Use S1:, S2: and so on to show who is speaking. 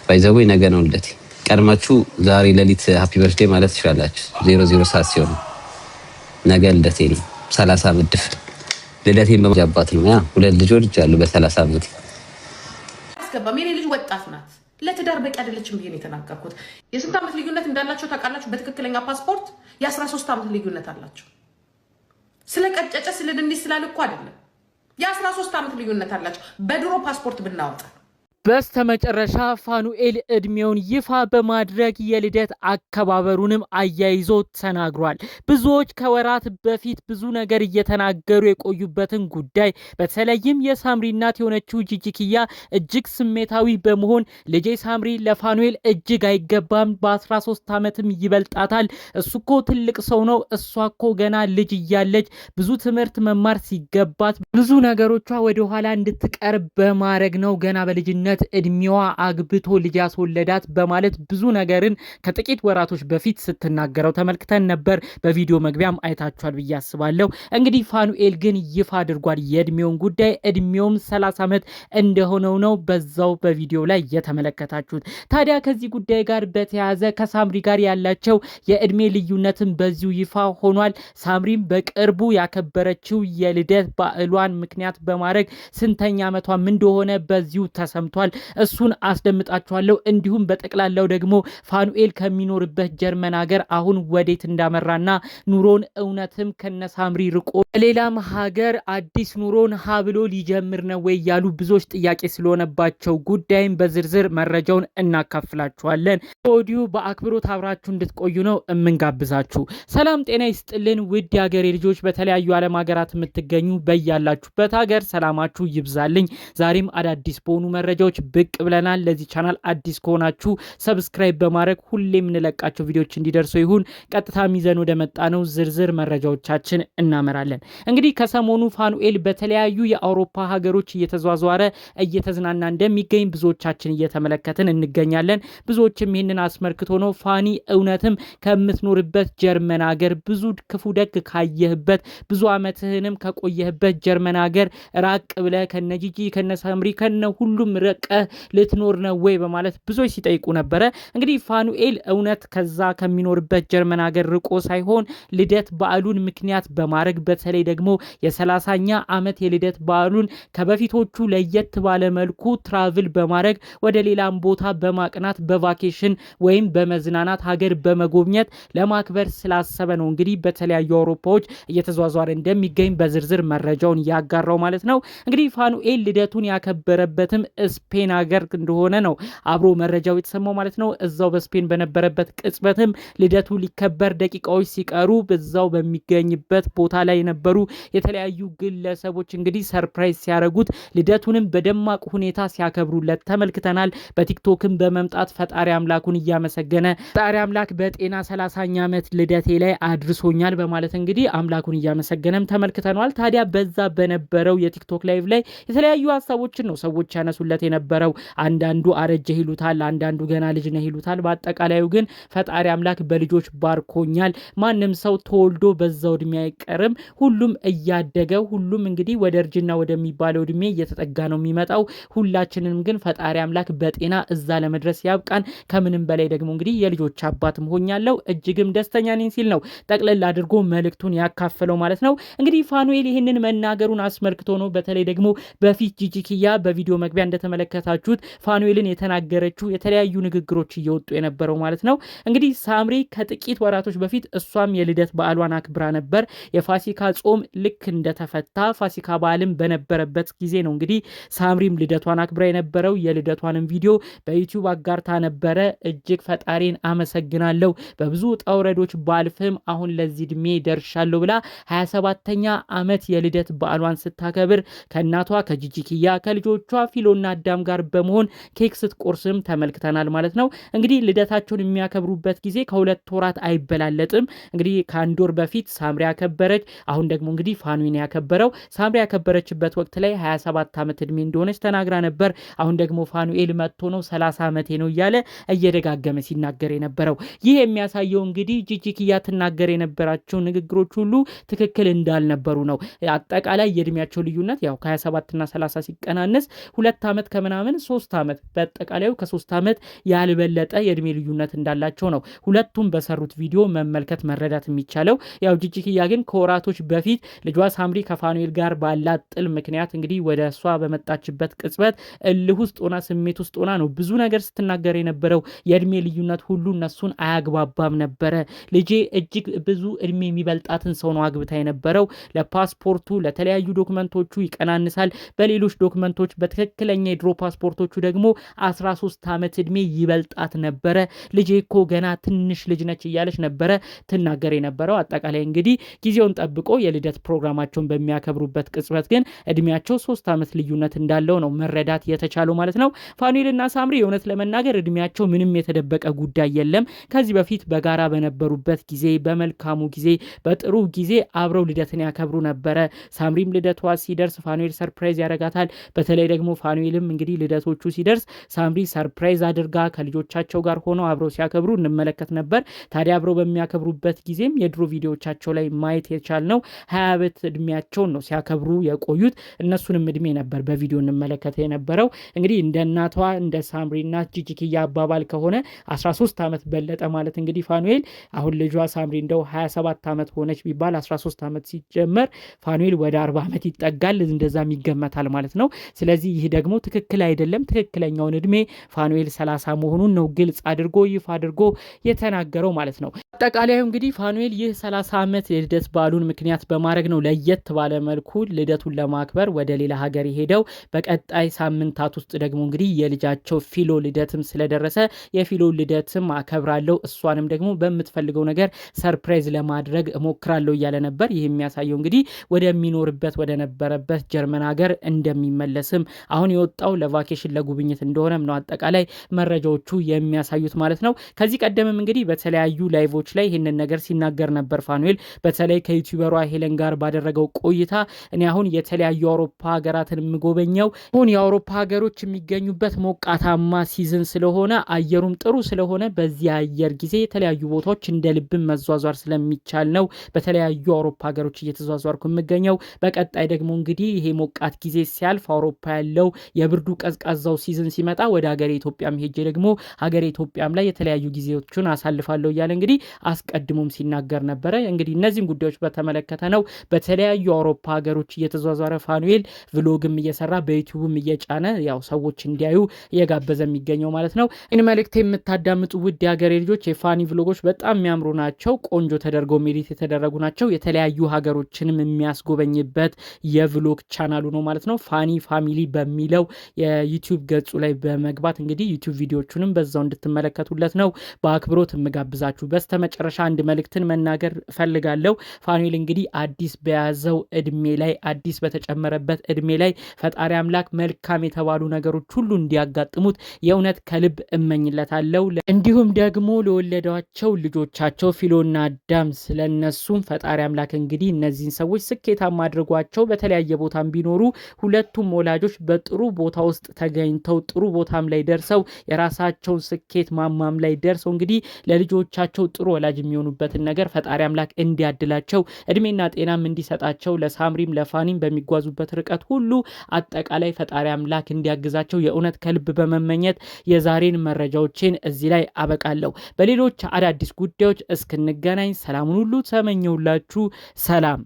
S1: ባይዘው ነገ ነው ልደቴ። ቀድማችሁ ዛሬ ሌሊት ሃፒ በርዝዴ ማለት ትችላላችሁ። 00 ሰዓት ሲሆን ነገ ልደቴ ነው። 30 ዓመት ድፍ ልደቴን በመጃባት ነው። ያ ሁለት ልጆች አሉ በ30 ዓመት
S2: አስገባም። የኔ ልጅ ወጣት ናት፣ ለትዳር በቂ አይደለችም ብዬ ነው የተናገርኩት። የስንት ዓመት ልዩነት እንዳላቸው ታውቃላችሁ? በትክክለኛ ፓስፖርት የ13 ዓመት ልዩነት አላቸው። ስለ ቀጨጨ ስለ ድንች ስላለ እኮ አይደለም። የ13 ዓመት ልዩነት አላቸው በድሮ ፓስፖርት ብናወጣ።
S3: በስተመጨረሻ ፋኑኤል እድሜውን ይፋ በማድረግ የልደት አከባበሩንም አያይዞ ተናግሯል። ብዙዎች ከወራት በፊት ብዙ ነገር እየተናገሩ የቆዩበትን ጉዳይ በተለይም የሳምሪ እናት የሆነችው ጂጂኪያ እጅግ ስሜታዊ በመሆን ልጄ ሳምሪ ለፋኑኤል እጅግ አይገባም፣ በ13 ዓመትም ይበልጣታል፣ እሱ እኮ ትልቅ ሰው ነው፣ እሷ እኮ ገና ልጅ እያለች ብዙ ትምህርት መማር ሲገባት ብዙ ነገሮቿ ወደኋላ እንድትቀር በማድረግ ነው ገና በልጅነት እድሜዋ አግብቶ ልጅ ያስወለዳት በማለት ብዙ ነገርን ከጥቂት ወራቶች በፊት ስትናገረው ተመልክተን ነበር። በቪዲዮ መግቢያም አይታችኋል ብዬ አስባለሁ። እንግዲህ ፋኑኤል ግን ይፋ አድርጓል የእድሜውን ጉዳይ። እድሜውም 30 ዓመት እንደሆነው ነው በዛው በቪዲዮ ላይ የተመለከታችሁት። ታዲያ ከዚህ ጉዳይ ጋር በተያያዘ ከሳምሪ ጋር ያላቸው የእድሜ ልዩነትን በዚሁ ይፋ ሆኗል። ሳምሪም በቅርቡ ያከበረችው የልደት በዓሏን ምክንያት በማድረግ ስንተኛ ዓመቷም እንደሆነ በዚሁ ተሰምቷል። እሱን አስደምጣችኋለሁ። እንዲሁም በጠቅላላው ደግሞ ፋኑኤል ከሚኖርበት ጀርመን ሀገር አሁን ወዴት እንዳመራና ኑሮን እውነትም ከነሳምሪ ርቆ ሌላም ሀገር አዲስ ኑሮን ሀብሎ ሊጀምር ነው ወይ ያሉ ብዙዎች ጥያቄ ስለሆነባቸው ጉዳይም በዝርዝር መረጃውን እናካፍላችኋለን። ኦዲዮ በአክብሮት አብራችሁ እንድትቆዩ ነው እምንጋብዛችሁ። ሰላም ጤና ይስጥልን ውድ የሀገሬ ልጆች፣ በተለያዩ ዓለም ሀገራት የምትገኙ በያላችሁበት ሀገር ሰላማችሁ ይብዛልኝ። ዛሬም አዳዲስ በሆኑ መረጃዎች ብቅ ብለናል። ለዚህ ቻናል አዲስ ከሆናችሁ ሰብስክራይብ በማድረግ ሁሌ የምንለቃቸው ቪዲዮዎች እንዲደርሱ ይሁን። ቀጥታ ሚዘን ወደ መጣ ነው ዝርዝር መረጃዎቻችን እናመራለን። እንግዲህ ከሰሞኑ ፋኑኤል በተለያዩ የአውሮፓ ሀገሮች እየተዟዟረ እየተዝናና እንደሚገኝ ብዙዎቻችን እየተመለከትን እንገኛለን። ብዙዎችም ይህንን አስመልክቶ ነው ፋኒ እውነትም ከምትኖርበት ጀርመን ሀገር ብዙ ክፉ ደግ ካየህበት ብዙ ዓመትህንም ከቆየህበት ጀርመን ሀገር ራቅ ብለህ ከነጂጂ ከነሳምሪ ከነ ሁሉም ረቀ ልትኖር ነው ወይ በማለት ብዙዎች ሲጠይቁ ነበረ። እንግዲህ ፋኑኤል እውነት ከዛ ከሚኖርበት ጀርመን ሀገር ርቆ ሳይሆን ልደት በዓሉን ምክንያት በማድረግ በተለይ ደግሞ የ30ኛ ዓመት የልደት በዓሉን ከበፊቶቹ ለየት ባለ መልኩ ትራቭል በማድረግ ወደ ሌላም ቦታ በማቅናት በቫኬሽን ወይም በመዝናናት ሀገር በመጎብኘት ለማክበር ስላሰበ ነው እንግዲህ በተለያዩ አውሮፓዎች እየተዟዟረ እንደሚገኝ በዝርዝር መረጃውን ያጋራው ማለት ነው። እንግዲህ ፋኑኤል ልደቱን ያከበረበትም ስፔን ሀገር እንደሆነ ነው አብሮ መረጃው የተሰማው ማለት ነው። እዛው በስፔን በነበረበት ቅጽበትም ልደቱ ሊከበር ደቂቃዎች ሲቀሩ በዛው በሚገኝበት ቦታ ላይ የነበሩ የተለያዩ ግለሰቦች እንግዲህ ሰርፕራይዝ ሲያደርጉት ልደቱንም በደማቅ ሁኔታ ሲያከብሩለት ተመልክተናል። በቲክቶክም በመምጣት ፈጣሪ አምላኩን እያመሰገነ ፈጣሪ አምላክ በጤና 30ኛ ዓመት ልደቴ ላይ አድርሶኛል በማለት እንግዲህ አምላኩን እያመሰገነም ተመልክተናል። ታዲያ በዛ በነበረው የቲክቶክ ላይቭ ላይ የተለያዩ ሀሳቦችን ነው ሰዎች ያነሱለት የነበረው። አንዳንዱ አረጀ ይሉታል፣ አንዳንዱ ገና ልጅ ነህ ይሉታል። በአጠቃላዩ ግን ፈጣሪ አምላክ በልጆች ባርኮኛል። ማንም ሰው ተወልዶ በዛው እድሜ አይቀርም። ሁሉም እያደገ ሁሉም እንግዲህ ወደ እርጅና ወደሚባለው እድሜ እየተጠጋ ነው የሚመጣው። ሁላችንም ግን ፈጣሪ አምላክ በጤና እዛ ለመድረስ ያብቃን። ከምንም በላይ ደግሞ እንግዲህ የልጆች አባትም ሆኛለሁ እጅግም ደስተኛ ነኝ ሲል ነው ጠቅለል አድርጎ መልእክቱን ያካፈለው ማለት ነው። እንግዲህ ፋኑኤል ይህንን መናገሩን አስመልክቶ ነው በተለይ ደግሞ በፊት ጂጂኪያ በቪዲዮ መግቢያ እንደተመለከታችሁት ፋኑኤልን የተናገረችው የተለያዩ ንግግሮች እየወጡ የነበረው ማለት ነው። እንግዲህ ሳምሪ ከጥቂት ወራቶች በፊት እሷም የልደት በዓሏን አክብራ ነበር። የፋሲካ ጾም ልክ እንደተፈታ ፋሲካ በዓልም በነበረበት ጊዜ ነው እንግዲህ ሳምሪም ልደቷን አክብራ የነበረው። የልደቷንም ቪዲዮ በዩቲዩብ አጋርታ ነበረ። እጅግ ፈጣሪን አመሰግናለሁ፣ በብዙ ጣውረዶች ባልፍም አሁን ለዚህ እድሜ ደርሻለሁ ብላ 27ኛ ዓመት የልደት በዓሏን ስታከብር ከእናቷ ከጂጂኪያ ከልጆቿ ፊሎና አዳም ጋር በመሆን ኬክ ስትቆርስም ተመልክተናል ማለት ነው። እንግዲህ ልደታቸውን የሚያከብሩበት ጊዜ ከሁለት ወራት አይበላለጥም። እንግዲህ ከአንድ ወር በፊት ሳምሪ ያከበረች፣ አሁን ደግሞ እንግዲህ ፋኑኤል ያከበረው። ሳምሪ ያከበረችበት ወቅት ላይ 27 ዓመት እድሜ እንደሆነች ተናግራ ነበር። አሁን ደግሞ ፋኑኤል መጥቶ ነው 30 ዓመቴ ነው እያለ እየደጋገመ ሲናገር የነበረው። ይህ የሚያሳየው እንግዲህ ጂጂኪያ ትናገር የነበራቸው ንግግሮች ሁሉ ትክክል እንዳልነበሩ ነው። አጠቃላይ የእድሜያቸው ልዩነት ያው ከ27 እና 30 ሲቀናነስ 2 ዓመት ከምናምን 3 ዓመት በአጠቃላዩ ከ3 ዓመት ያልበለጠ የእድሜ ልዩነት እንዳላቸው ነው ሁለቱም በሰሩት ቪዲዮ መመልከት መረዳት የሚቻለው። ያው ጂጂኪያ ግን ከወራቶች በፊት ልጇ ሳምሪ ከፋኑኤል ጋር ባላት ጥል ምክንያት እንግዲህ ወደ እሷ በመጣችበት ቅጽበት እልህ ውስጥ ሆና ስሜት ውስጥ ሆና ነው ብዙ ነገር ስትናገር የነበረው። የእድሜ ልዩነት ሁሉ እነሱን አያግባባም ነበረ። ልጄ እጅግ ብዙ እድሜ የሚበልጣትን ሰው ነው አግብታ የነበረው። ለፓስፖርቱ ለተለያዩ ዶክመንቶቹ ይቀናንሳል፣ በሌሎች ዶክመንቶች በትክክለኛ የድሮ ፓስፖርቶቹ ደግሞ 13 ዓመት እድሜ ይበልጣት ነበረ። ልጄ እኮ ገና ትንሽ ልጅ ነች እያለች ነበረ ትናገር የነበረው። አጠቃላይ እንግዲህ ጊዜውን ጠብቆ የልደት ፕሮግራማቸውን በሚያከብሩበት ቅጽበት ግን እድሜያቸው 3 ዓመት ልዩነት እንዳለው ነው መረዳት የተቻለው ማለት ነው። ፋኑኤልና ሳምሪ የእውነት ለመናገር እድሜያቸው ምንም የተደበቀ ጉዳይ የለም። ከዚህ በፊት በጋራ በነበሩበት ጊዜ በመልካሙ ጊዜ በጥሩ ጊዜ አብረው ልደትን ያከብሩ ነበረ። ሳምሪም ልደቷ ሲደርስ ፋኑኤል ሰርፕራይዝ ያደርጋታል። በተለይ ደግሞ ፋኑኤልም እንግዲህ ልደቶቹ ሲደርስ ሳምሪ ሰርፕራይዝ አድርጋ ከልጆቻቸው ጋር ሆነው አብረው ሲያከብሩ እንመለከት ነበር። ታዲያ አብረው በሚያከብሩበት ጊዜም የድሮ ቪዲዮቻቸው ላይ ማየት የቻልነው 20 ዓመት እድሜያቸውን ነው ሲያከብሩ የቆዩት። እነሱንም እድሜ ነበር በቪዲዮ እንመለከት የነበረው። እንግዲህ እንደ እናቷ እንደ ሳምሪ እናት ጂጂኪያ አባባል ከሆነ 13 ዓመት በለጠ ማለት እንግዲህ ፋኑኤል አሁን ልጇ ሳምሪ እንደው 27 ዓመት ሆነች ቢባል 13 ዓመት ሲጀመር ፋኑኤል ወደ 40 ዓመት ይጠጋል፣ እንደዛም ይገመታል ማለት ነው። ስለዚህ ይህ ደግሞ ትክክል አይደለም። ትክክለኛውን እድሜ ፋኑኤል 30 መሆኑን ነው ግልጽ አድርጎ ይፋ አድርጎ የተናገረው ማለት ነው። አጠቃላዩ እንግዲህ ፋኑኤል ይህ 30 ዓመት የልደት በዓሉን ምክንያት በማድረግ ነው ለየት ባለ መልኩ ልደቱን ለማክበር ወደ ሌላ ሀገር ሄደው በቀጣይ ሳምንታት ውስጥ ደግሞ እንግዲህ የልጃቸው ፊሎ ልደትም ስለደረሰ የፊሎ ልደትም አከብራለሁ፣ እሷንም ደግሞ በምትፈልገው ነገር ሰርፕራይዝ ለማድረግ እሞክራለሁ እያለ ነበር። ይህ የሚያሳየው እንግዲህ ወደሚኖርበት ወደ ነበረበት ጀርመን ሀገር እንደሚመለስም አሁን የወጣው ለቫኬሽን ለጉብኝት እንደሆነም ነው አጠቃላይ መረጃዎቹ የሚያሳዩት ማለት ነው። ከዚህ ቀደምም እንግዲህ በተለያዩ ላይቮች ላይ ይህንን ነገር ሲናገር ነበር ፋኑኤል። በተለይ ከዩቲዩበሯ ሄለን ጋር ባደረገው ቆይታ እኔ አሁን የተለያዩ አውሮፓ ሀገራትን የምጎበኘው አሁን የአውሮፓ ሀገሮች የሚገኙበት ሞቃታማ ሲዝን ስለሆነ አየሩም ጥሩ ስለሆነ በዚህ አየር ጊዜ የተለያዩ ቦታዎች እንደ ልብን መዟዟር ስለሚቻል ነው በተለያዩ አውሮፓ ሀገሮች እየተዟዟርኩ የምገኘው። በቀጣይ ደግሞ እንግዲህ ይሄ ሞቃት ጊዜ ሲያልፍ አውሮፓ ያለው የብርዱ ቀዝቃዛው ሲዝን ሲመጣ ወደ ሀገሬ ኢትዮጵያም ሄጄ ደግሞ ሀገሬ ኢትዮጵያም ላይ የተለያዩ ጊዜዎችን አሳልፋለሁ እያለ እንግዲህ አስቀድሞም ሲናገር ነበረ። እንግዲህ እነዚህን ጉዳዮች በተመለከተ ነው በተለያዩ አውሮፓ ሀገሮች እየተዟዟረ ፋኑኤል ቭሎግም እየሰራ በዩቲዩብም እየጫነ ያው ሰዎች እንዲያዩ እየጋበዘ የሚገኘው ማለት ነው። ይህን መልእክት የምታዳምጡ ውድ የሀገሬ ልጆች የፋኒ ቭሎጎች በጣም የሚያምሩ ናቸው። ቆንጆ ተደርገው ሜዲት የተደረጉ ናቸው። የተለያዩ ሀገሮችንም የሚያስጎበኝበት የቭሎግ ቻናሉ ነው ማለት ነው። ፋኒ ፋሚሊ በሚለው የዩቲዩብ ገጹ ላይ በመግባት እንግዲህ ዩቲዩብ ቪዲዮቹንም በዛው እንድትመለከቱለት ነው በአክብሮት የምጋብዛችሁ። በስተመጨረሻ አንድ መልእክትን መናገር እፈልጋለሁ። ፋኑኤል እንግዲህ አዲስ በያዘው እድሜ ላይ አዲስ በተጨመረበት እድሜ ላይ ፈጣሪ አምላክ መልካም የተባሉ ነገሮች ሁሉ እንዲያጋጥሙት የእውነት ከልብ እመኝለታለሁ። እንዲሁም ደግሞ ለወለዷቸው ልጆቻቸው ፊሎና አዳም ስለነሱም ፈጣሪ አምላክ እንግዲህ እነዚህን ሰዎች ስኬታማ አድርጓቸው በተለያየ ቦታም ቢኖሩ ሁለቱም ወላጆች በጥሩ ቦታ ውስጥ ተገኝተው ጥሩ ቦታም ላይ ደርሰው የራሳቸውን ስኬት ማማም ላይ ደርሰው እንግዲህ ለልጆቻቸው ጥሩ ወላጅ የሚሆኑበትን ነገር ፈጣሪ አምላክ እንዲያድላቸው እድሜና ጤናም እንዲሰጣቸው ለሳምሪም ለፋኒም በሚጓዙበት ርቀት ሁሉ አጠቃላይ ፈጣሪ አምላክ እንዲያግዛቸው የእውነት ከልብ በመመኘት የዛሬን መረጃዎችን እዚህ ላይ አበቃለሁ። በሌሎች አዳዲስ ጉዳዮች እስክንገናኝ ሰላሙን ሁሉ ተመኘሁላችሁ። ሰላም።